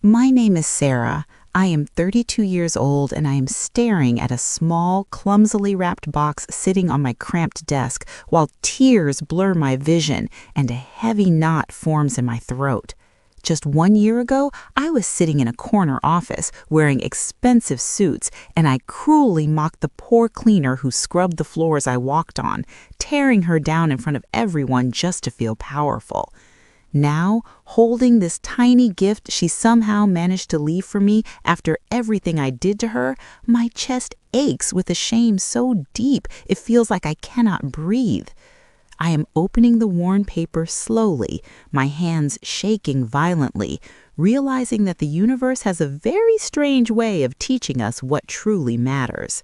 My name is Sarah. I am 32 years old and I am staring at a small, clumsily wrapped box sitting on my cramped desk while tears blur my vision and a heavy knot forms in my throat. Just 1 year ago, I was sitting in a corner office wearing expensive suits, and I cruelly mocked the poor cleaner who scrubbed the floors I walked on, tearing her down in front of everyone just to feel powerful. Now, holding this tiny gift she somehow managed to leave for me after everything I did to her, my chest aches with a shame so deep it feels like I cannot breathe. I am opening the worn paper slowly, my hands shaking violently, realizing that the universe has a very strange way of teaching us what truly matters.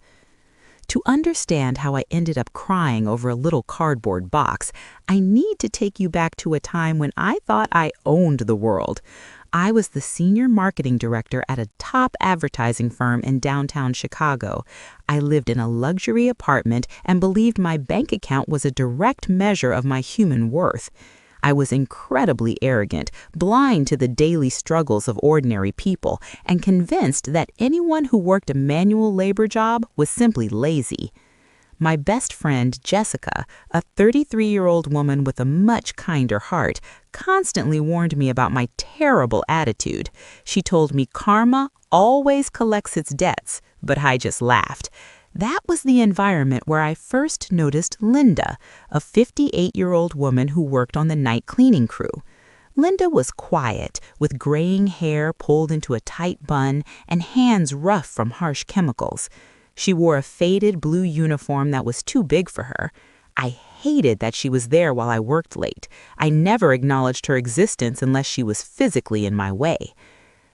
To understand how I ended up crying over a little cardboard box, I need to take you back to a time when I thought I owned the world. I was the senior marketing director at a top advertising firm in downtown Chicago. I lived in a luxury apartment and believed my bank account was a direct measure of my human worth. I was incredibly arrogant, blind to the daily struggles of ordinary people, and convinced that anyone who worked a manual labor job was simply lazy. My best friend, Jessica, a 33-year-old woman with a much kinder heart, constantly warned me about my terrible attitude. She told me karma always collects its debts, but I just laughed. That was the environment where I first noticed Linda, a 58-year-old woman who worked on the night cleaning crew. Linda was quiet, with graying hair pulled into a tight bun and hands rough from harsh chemicals. She wore a faded blue uniform that was too big for her. I hated that she was there while I worked late. I never acknowledged her existence unless she was physically in my way.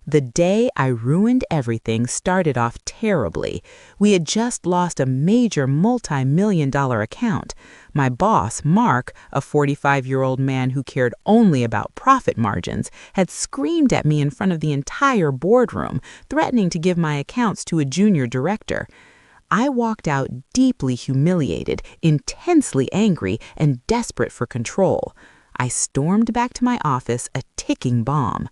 The day I ruined everything started off terribly. We had just lost a major multi-million-dollar account. My boss, Mark, a 45-year-old man who cared only about profit margins, had screamed at me in front of the entire boardroom, threatening to give my accounts to a junior director. I walked out deeply humiliated, intensely angry, and desperate for control. I stormed back to my office, a ticking bomb.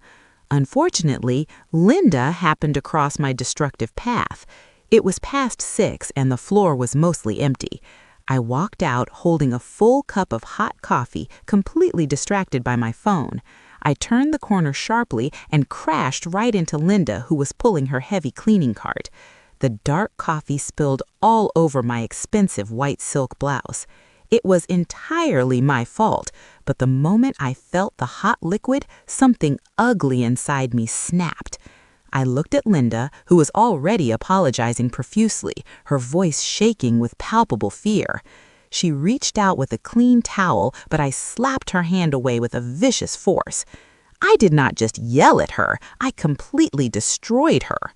Unfortunately, Linda happened to cross my destructive path. It was past 6 and the floor was mostly empty. I walked out holding a full cup of hot coffee, completely distracted by my phone. I turned the corner sharply and crashed right into Linda, who was pulling her heavy cleaning cart. The dark coffee spilled all over my expensive white silk blouse. It was entirely my fault, but the moment I felt the hot liquid, something ugly inside me snapped. I looked at Linda, who was already apologizing profusely, her voice shaking with palpable fear. She reached out with a clean towel, but I slapped her hand away with a vicious force. I did not just yell at her, I completely destroyed her.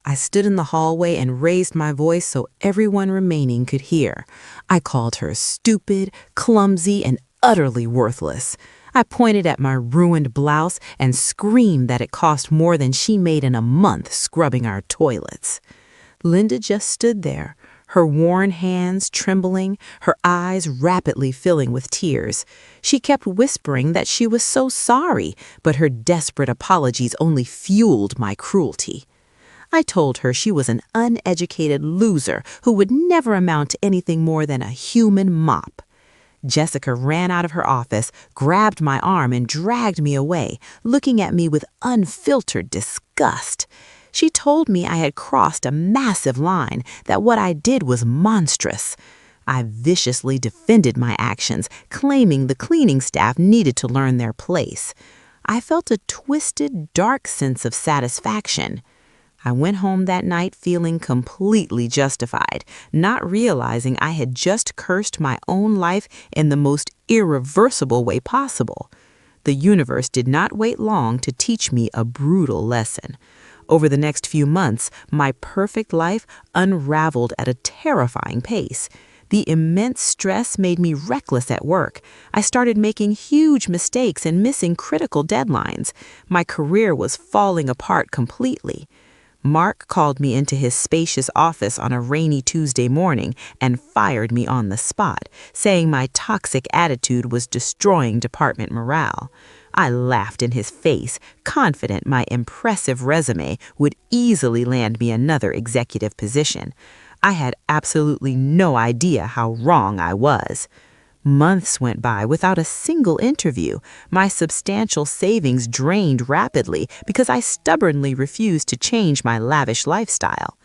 I stood in the hallway and raised my voice so everyone remaining could hear. I called her stupid, clumsy, and utterly worthless. I pointed at my ruined blouse and screamed that it cost more than she made in a month scrubbing our toilets. Linda just stood there, her worn hands trembling, her eyes rapidly filling with tears. She kept whispering that she was so sorry, but her desperate apologies only fueled my cruelty. I told her she was an uneducated loser who would never amount to anything more than a human mop. Jessica ran out of her office, grabbed my arm, and dragged me away, looking at me with unfiltered disgust. She told me I had crossed a massive line, that what I did was monstrous. I viciously defended my actions, claiming the cleaning staff needed to learn their place. I felt a twisted, dark sense of satisfaction. I went home that night feeling completely justified, not realizing I had just cursed my own life in the most irreversible way possible. The universe did not wait long to teach me a brutal lesson. Over the next few months, my perfect life unraveled at a terrifying pace. The immense stress made me reckless at work. I started making huge mistakes and missing critical deadlines. My career was falling apart completely. Mark called me into his spacious office on a rainy Tuesday morning and fired me on the spot, saying my toxic attitude was destroying department morale. I laughed in his face, confident my impressive resume would easily land me another executive position. I had absolutely no idea how wrong I was. Months went by without a single interview. My substantial savings drained rapidly because I stubbornly refused to change my lavish lifestyle.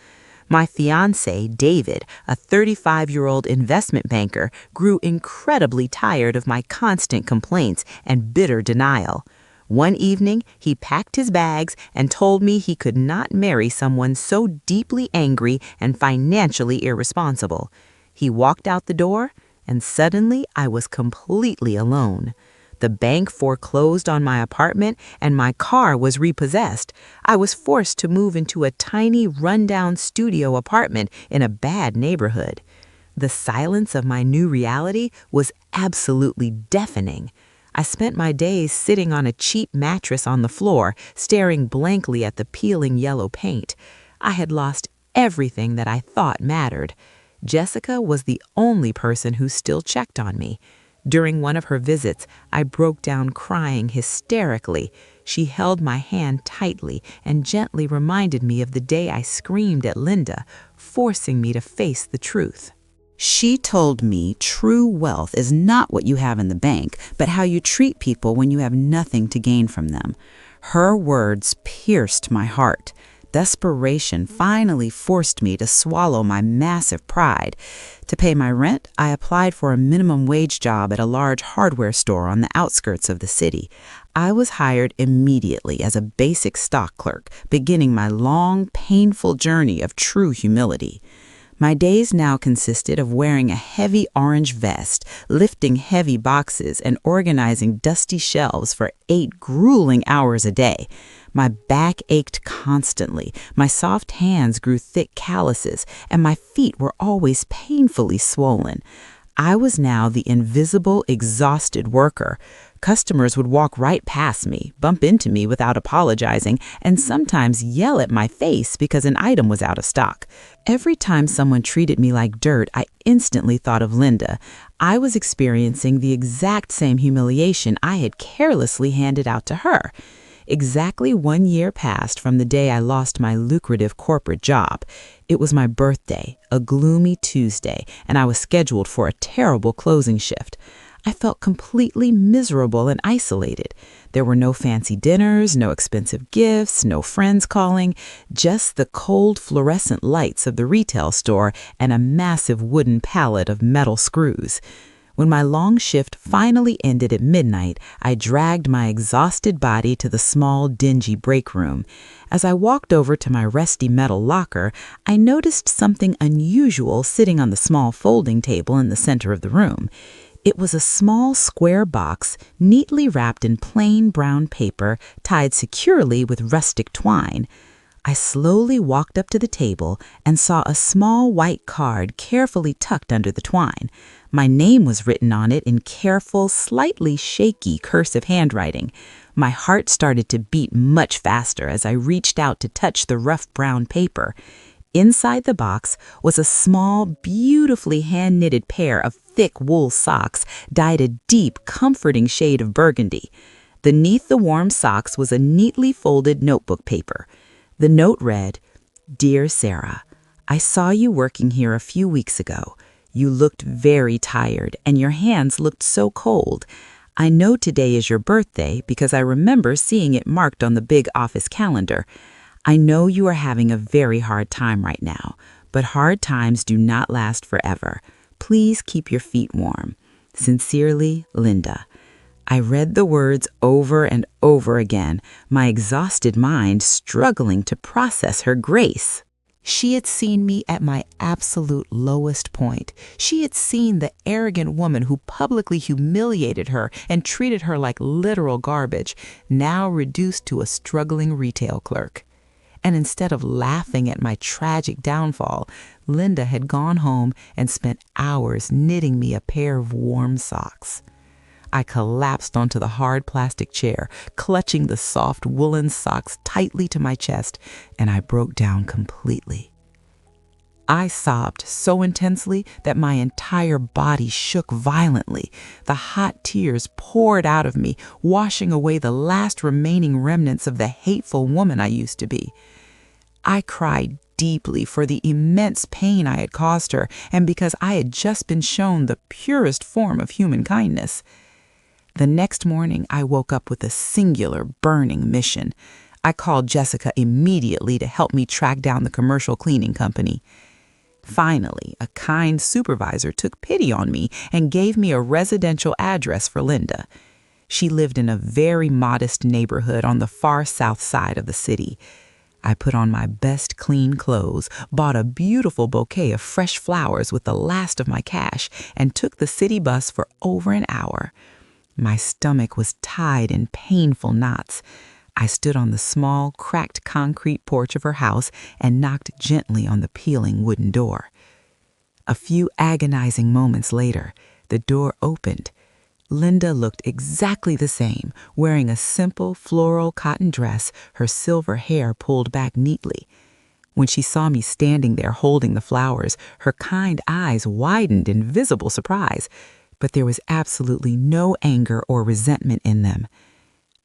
My fiancé, David, a 35-year-old investment banker, grew incredibly tired of my constant complaints and bitter denial. One evening, he packed his bags and told me he could not marry someone so deeply angry and financially irresponsible. He walked out the door, and suddenly I was completely alone. The bank foreclosed on my apartment and my car was repossessed. I was forced to move into a tiny, rundown studio apartment in a bad neighborhood. The silence of my new reality was absolutely deafening. I spent my days sitting on a cheap mattress on the floor, staring blankly at the peeling yellow paint. I had lost everything that I thought mattered. Jessica was the only person who still checked on me. During one of her visits, I broke down crying hysterically. She held my hand tightly and gently reminded me of the day I screamed at Linda, forcing me to face the truth. She told me true wealth is not what you have in the bank, but how you treat people when you have nothing to gain from them. Her words pierced my heart. Desperation finally forced me to swallow my massive pride. To pay my rent, I applied for a minimum wage job at a large hardware store on the outskirts of the city. I was hired immediately as a basic stock clerk, beginning my long, painful journey of true humility. My days now consisted of wearing a heavy orange vest, lifting heavy boxes, and organizing dusty shelves for 8 grueling hours a day. My back ached constantly, my soft hands grew thick calluses, and my feet were always painfully swollen. I was now the invisible, exhausted worker. Customers would walk right past me, bump into me without apologizing, and sometimes yell at my face because an item was out of stock. Every time someone treated me like dirt, I instantly thought of Linda. I was experiencing the exact same humiliation I had carelessly handed out to her. Exactly 1 year passed from the day I lost my lucrative corporate job. It was my birthday, a gloomy Tuesday, and I was scheduled for a terrible closing shift. I felt completely miserable and isolated. There were no fancy dinners, no expensive gifts, no friends calling, just the cold fluorescent lights of the retail store and a massive wooden pallet of metal screws. When my long shift finally ended at midnight, I dragged my exhausted body to the small, dingy break room. As I walked over to my rusty metal locker, I noticed something unusual sitting on the small folding table in the center of the room. It was a small square box, neatly wrapped in plain brown paper, tied securely with rustic twine. I slowly walked up to the table and saw a small white card carefully tucked under the twine. My name was written on it in careful, slightly shaky cursive handwriting. My heart started to beat much faster as I reached out to touch the rough brown paper. Inside the box was a small, beautifully hand-knitted pair of thick wool socks dyed a deep, comforting shade of burgundy. Beneath the warm socks was a neatly folded notebook paper. The note read, "Dear Sarah, I saw you working here a few weeks ago. You looked very tired and your hands looked so cold. I know today is your birthday because I remember seeing it marked on the big office calendar. I know you are having a very hard time right now, but hard times do not last forever. Please keep your feet warm. Sincerely, Linda." I read the words over and over again, my exhausted mind struggling to process her grace. She had seen me at my absolute lowest point. She had seen the arrogant woman who publicly humiliated her and treated her like literal garbage, now reduced to a struggling retail clerk. And instead of laughing at my tragic downfall, Linda had gone home and spent hours knitting me a pair of warm socks. I collapsed onto the hard plastic chair, clutching the soft woolen socks tightly to my chest, and I broke down completely. I sobbed so intensely that my entire body shook violently. The hot tears poured out of me, washing away the last remaining remnants of the hateful woman I used to be. I cried deeply for the immense pain I had caused her, and because I had just been shown the purest form of human kindness. The next morning, I woke up with a singular, burning mission. I called Jessica immediately to help me track down the commercial cleaning company. Finally, a kind supervisor took pity on me and gave me a residential address for Linda. She lived in a very modest neighborhood on the far south side of the city. I put on my best clean clothes, bought a beautiful bouquet of fresh flowers with the last of my cash, and took the city bus for over an hour. My stomach was tied in painful knots. I stood on the small, cracked concrete porch of her house and knocked gently on the peeling wooden door. A few agonizing moments later, the door opened. Linda looked exactly the same, wearing a simple floral cotton dress, her silver hair pulled back neatly. When she saw me standing there holding the flowers, her kind eyes widened in visible surprise, but there was absolutely no anger or resentment in them.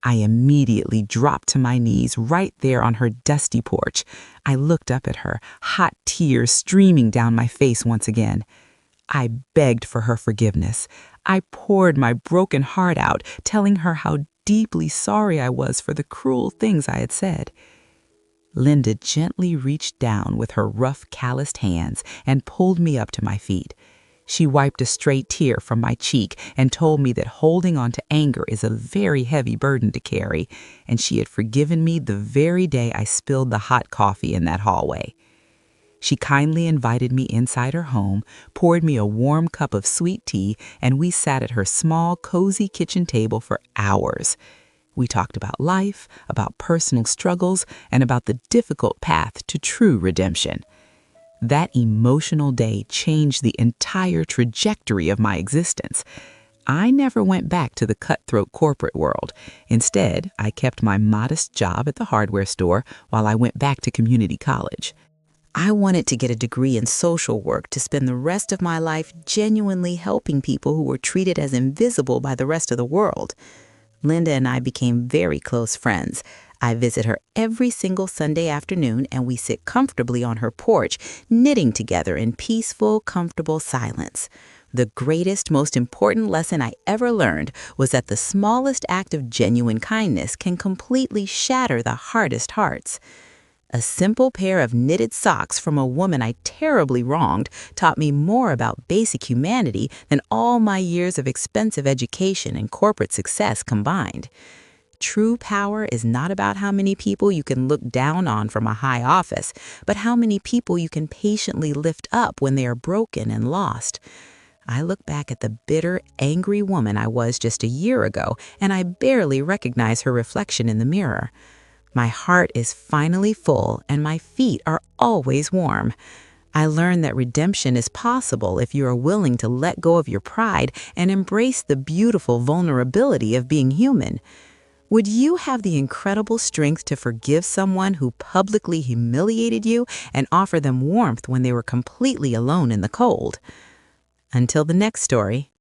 I immediately dropped to my knees right there on her dusty porch. I looked up at her, hot tears streaming down my face once again. I begged for her forgiveness. I poured my broken heart out, telling her how deeply sorry I was for the cruel things I had said. Linda gently reached down with her rough, calloused hands and pulled me up to my feet. She wiped a stray tear from my cheek and told me that holding on to anger is a very heavy burden to carry, and she had forgiven me the very day I spilled the hot coffee in that hallway. She kindly invited me inside her home, poured me a warm cup of sweet tea, and we sat at her small, cozy kitchen table for hours. We talked about life, about personal struggles, and about the difficult path to true redemption. That emotional day changed the entire trajectory of my existence. I never went back to the cutthroat corporate world. Instead, I kept my modest job at the hardware store while I went back to community college. I wanted to get a degree in social work to spend the rest of my life genuinely helping people who were treated as invisible by the rest of the world. Linda and I became very close friends. I visit her every single Sunday afternoon, and we sit comfortably on her porch, knitting together in peaceful, comfortable silence. The greatest, most important lesson I ever learned was that the smallest act of genuine kindness can completely shatter the hardest hearts. A simple pair of knitted socks from a woman I terribly wronged taught me more about basic humanity than all my years of expensive education and corporate success combined. True power is not about how many people you can look down on from a high office, but how many people you can patiently lift up when they are broken and lost. I look back at the bitter, angry woman I was just a year ago, and I barely recognize her reflection in the mirror. My heart is finally full, and my feet are always warm. I learned that redemption is possible if you are willing to let go of your pride and embrace the beautiful vulnerability of being human. Would you have the incredible strength to forgive someone who publicly humiliated you and offer them warmth when they were completely alone in the cold? Until the next story.